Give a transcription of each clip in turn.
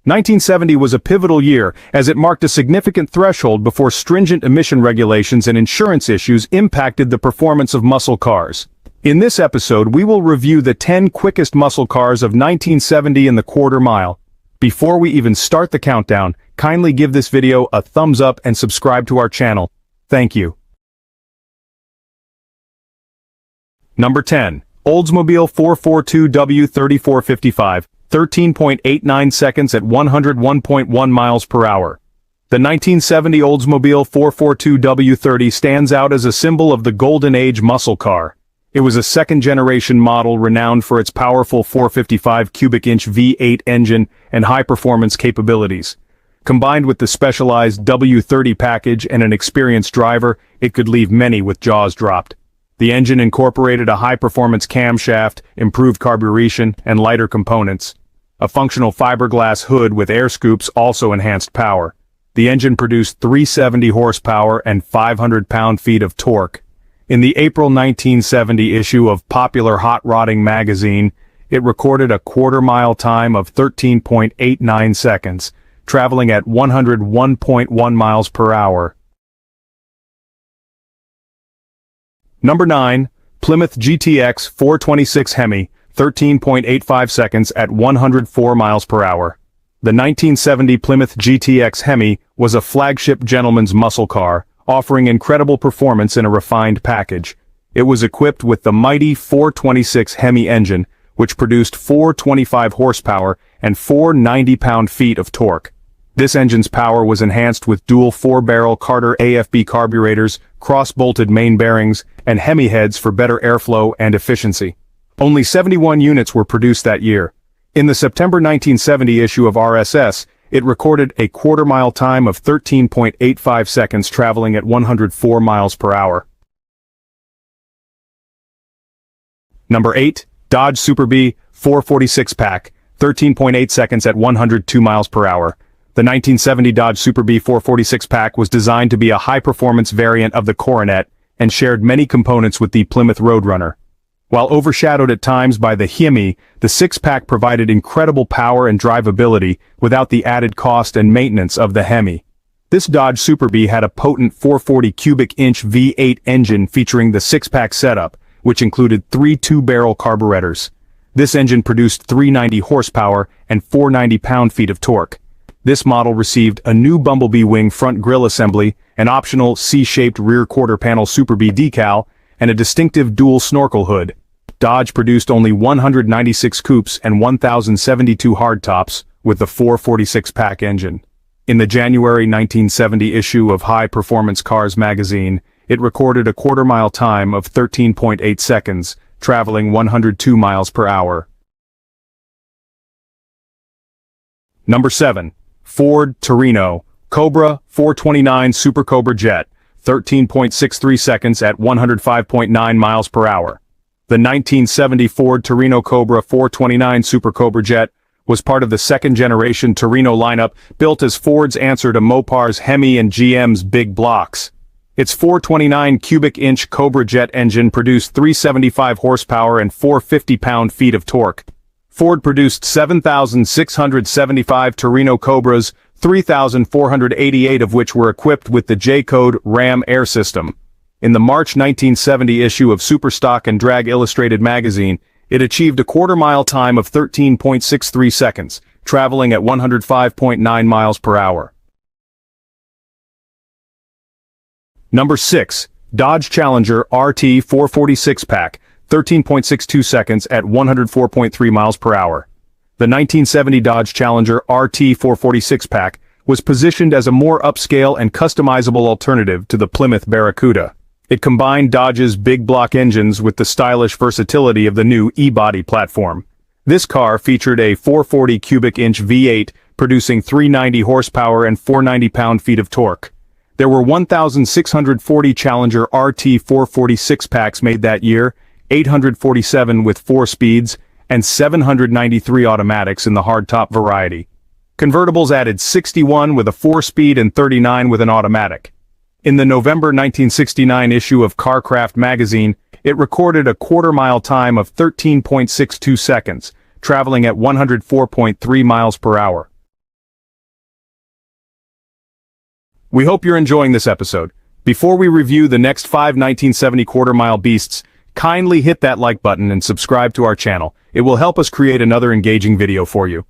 1970 was a pivotal year, as it marked a significant threshold before stringent emission regulations and insurance issues impacted the performance of muscle cars. In this episode, we will review the 10 quickest muscle cars of 1970 in the quarter mile. Before we even start the countdown, kindly give this video a thumbs up and subscribe to our channel. Thank you. Number 10. Oldsmobile 442W3455. 13.89 seconds at 101.1 miles per hour. The 1970 Oldsmobile 442W30 stands out as a symbol of the golden age muscle car. It was a second-generation model renowned for its powerful 455 cubic inch V8 engine and high-performance capabilities. Combined with the specialized W30 package and an experienced driver, it could leave many with jaws dropped. The engine incorporated a high-performance camshaft, improved carburation, and lighter components. A functional fiberglass hood with air scoops also enhanced power. The engine produced 370 horsepower and 500 pound-feet of torque. In the April 1970 issue of Popular Hot Rodding magazine, it recorded a quarter-mile time of 13.89 seconds, traveling at 101.1 miles per hour. Number 9. Plymouth GTX 426 Hemi. 13.85 seconds at 104 miles per hour. The 1970 Plymouth GTX Hemi was a flagship gentleman's muscle car, offering incredible performance in a refined package. It was equipped with the mighty 426 Hemi engine, which produced 425 horsepower and 490 pound-feet of torque. This engine's power was enhanced with dual 4-barrel Carter AFB carburetors, cross-bolted main bearings, and Hemi heads for better airflow and efficiency. Only 71 units were produced that year. In the September 1970 issue of RSS, it recorded a quarter-mile time of 13.85 seconds traveling at 104 miles per hour. Number 8. Dodge Super Bee 446 Pack, 13.8 seconds at 102 miles per hour. The 1970 Dodge Super Bee 446 Pack was designed to be a high-performance variant of the Coronet and shared many components with the Plymouth Roadrunner. While overshadowed at times by the Hemi, the six-pack provided incredible power and drivability without the added cost and maintenance of the Hemi. This Dodge Super Bee had a potent 440 cubic inch V8 engine featuring the six-pack setup, which included 3 2-barrel carburetors. This engine produced 390 horsepower and 490 pound-feet of torque. This model received a new Bumblebee wing front grille assembly, an optional C-shaped rear quarter panel Super Bee decal, and a distinctive dual snorkel hood. Dodge produced only 196 coupes and 1,072 hardtops with the 446-pack engine. In the January 1970 issue of High Performance Cars magazine, it recorded a quarter-mile time of 13.8 seconds, traveling 102 miles per hour. Number 7. Ford Torino Cobra 429 Super Cobra Jet, 13.63 seconds at 105.9 miles per hour. The 1970 Ford Torino Cobra 429 Super Cobra Jet was part of the second-generation Torino lineup built as Ford's answer to Mopar's Hemi and GM's big blocks. Its 429 cubic inch Cobra Jet engine produced 375 horsepower and 450 pound-feet of torque. Ford produced 7,675 Torino Cobras, 3,488 of which were equipped with the J-code Ram air system. In the March 1970 issue of Superstock and Drag Illustrated magazine, it achieved a quarter-mile time of 13.63 seconds, traveling at 105.9 miles per hour. Number 6. Dodge Challenger RT 446 Pack, 13.62 seconds at 104.3 miles per hour. The 1970 Dodge Challenger RT 446 Pack was positioned as a more upscale and customizable alternative to the Plymouth Barracuda. It combined Dodge's big block engines with the stylish versatility of the new E-body platform. This car featured a 440 cubic inch V8 producing 390 horsepower and 490 pound-feet of torque. There were 1,640 Challenger RT 446 packs made that year, 847 with 4 speeds, and 793 automatics in the hardtop variety. Convertibles added 61 with a 4-speed and 39 with an automatic. In the November 1969 issue of CarCraft magazine, it recorded a quarter-mile time of 13.62 seconds, traveling at 104.3 miles per hour. We hope you're enjoying this episode. Before we review the next 5 1970 quarter-mile beasts, kindly hit that like button and subscribe to our channel. It will help us create another engaging video for you.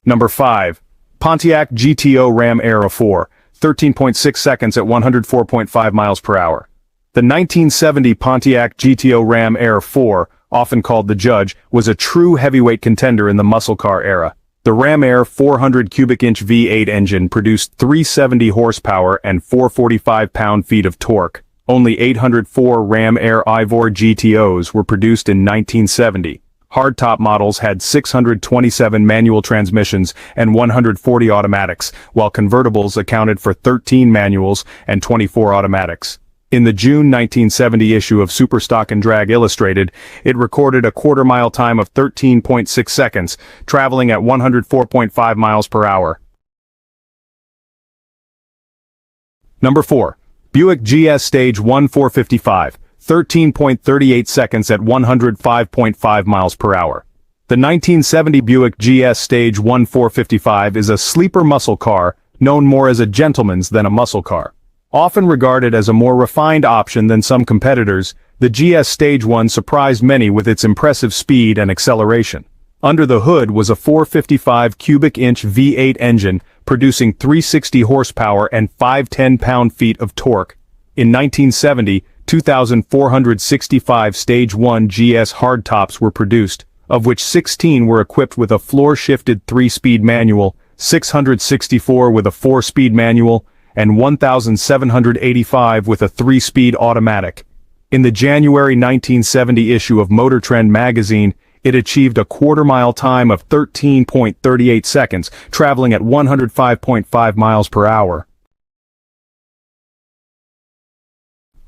Number 5. Pontiac GTO Ram Era 4, 13.6 seconds at 104.5 miles per hour. The 1970 Pontiac GTO Ram Era 4, often called the Judge, was a true heavyweight contender in the muscle car era. The Ram Air 400 cubic inch V8 engine produced 370 horsepower and 445 pound-feet of torque. Only 804 Ram Air Ivor GTOs were produced in 1970. Hardtop models had 627 manual transmissions and 140 automatics, while convertibles accounted for 13 manuals and 24 automatics. In the June 1970 issue of Superstock and Drag Illustrated, it recorded a quarter-mile time of 13.6 seconds, traveling at 104.5 miles per hour. Number 4. Buick GS Stage 1 455, 13.38 seconds at 105.5 miles per hour. The 1970 Buick GS Stage 1 455 is a sleeper muscle car, known more as a gentleman's than a muscle car. Often regarded as a more refined option than some competitors, the GS Stage 1 surprised many with its impressive speed and acceleration. Under the hood was a 455 cubic inch V8 engine, producing 360 horsepower and 510 pound-feet of torque. In 1970, 2,465 Stage 1 GS hardtops were produced, of which 16 were equipped with a floor-shifted 3-speed manual, 664 with a 4-speed manual, and 1,785 with a 3-speed automatic. In the January 1970 issue of Motor Trend magazine, it achieved a quarter-mile time of 13.38 seconds, traveling at 105.5 miles per hour.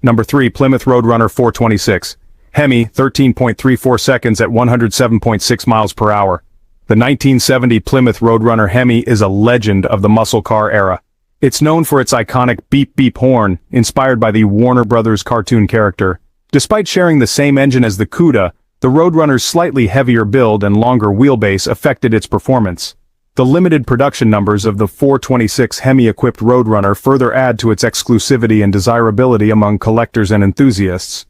Number 3. Plymouth Roadrunner 426. Hemi, 13.34 seconds at 107.6 miles per hour. The 1970 Plymouth Roadrunner Hemi is a legend of the muscle car era. It's known for its iconic beep-beep horn, inspired by the Warner Brothers cartoon character. Despite sharing the same engine as the Cuda, the Roadrunner's slightly heavier build and longer wheelbase affected its performance. The limited production numbers of the 426 Hemi-equipped Roadrunner further add to its exclusivity and desirability among collectors and enthusiasts.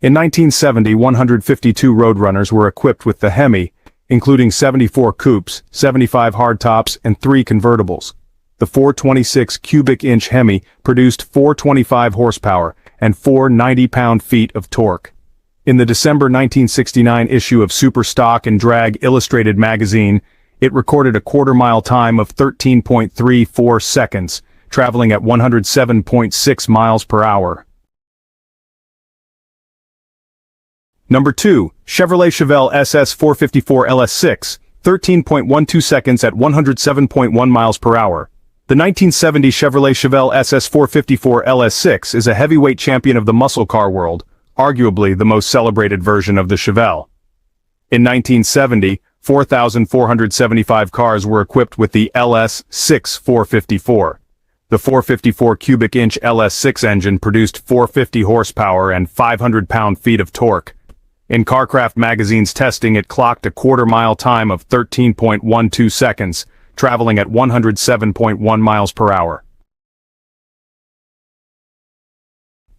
In 1970, 152 Roadrunners were equipped with the Hemi, including 74 coupes, 75 hardtops, and 3 convertibles. The 426 cubic inch Hemi produced 425 horsepower and 490 pound-feet of torque. In the December 1969 issue of Superstock and Drag Illustrated magazine, it recorded a quarter-mile time of 13.34 seconds, traveling at 107.6 miles per hour. Number 2. Chevrolet Chevelle SS 454 LS6, 13.12 seconds at 107.1 miles per hour. The 1970 Chevrolet Chevelle SS 454 LS6 is a heavyweight champion of the muscle car world, arguably the most celebrated version of the Chevelle. In 1970, 4,475 cars were equipped with the LS6 454. The 454 cubic inch LS6 engine produced 450 horsepower and 500 pound-feet of torque. In Carcraft magazine's testing, it clocked a quarter-mile time of 13.12 seconds, traveling at 107.1 miles per hour.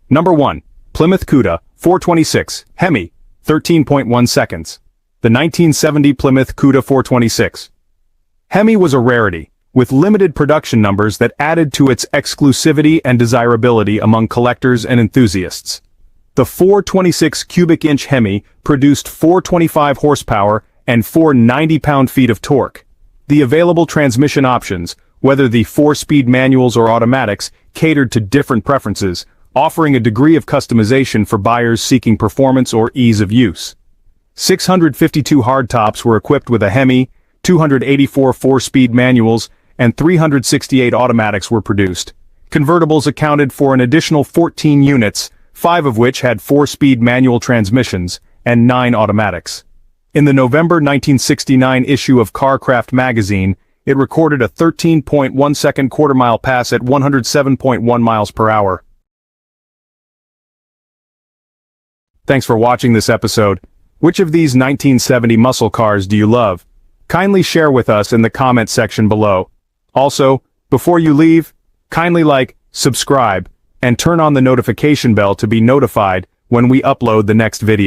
Number 1. Plymouth Cuda 426 Hemi, 13.1 seconds. The 1970 Plymouth Cuda 426. Hemi was a rarity, with limited production numbers that added to its exclusivity and desirability among collectors and enthusiasts. The 426 cubic inch Hemi produced 425 horsepower and 490 pound-feet of torque. The available transmission options, whether the 4-speed manuals or automatics, catered to different preferences, offering a degree of customization for buyers seeking performance or ease of use. 652 hardtops were equipped with a Hemi, 284 4-speed manuals, and 368 automatics were produced. Convertibles accounted for an additional 14 units, 5 of which had 4-speed manual transmissions, and 9 automatics. In the November 1969 issue of Carcraft magazine, it recorded a 13.1-second quarter-mile pass at 107.1 miles per hour. Thanks for watching this episode. Which of these 1970 muscle cars do you love? Kindly share with us in the comment section below. Also, before you leave, kindly like, subscribe, and turn on the notification bell to be notified when we upload the next video.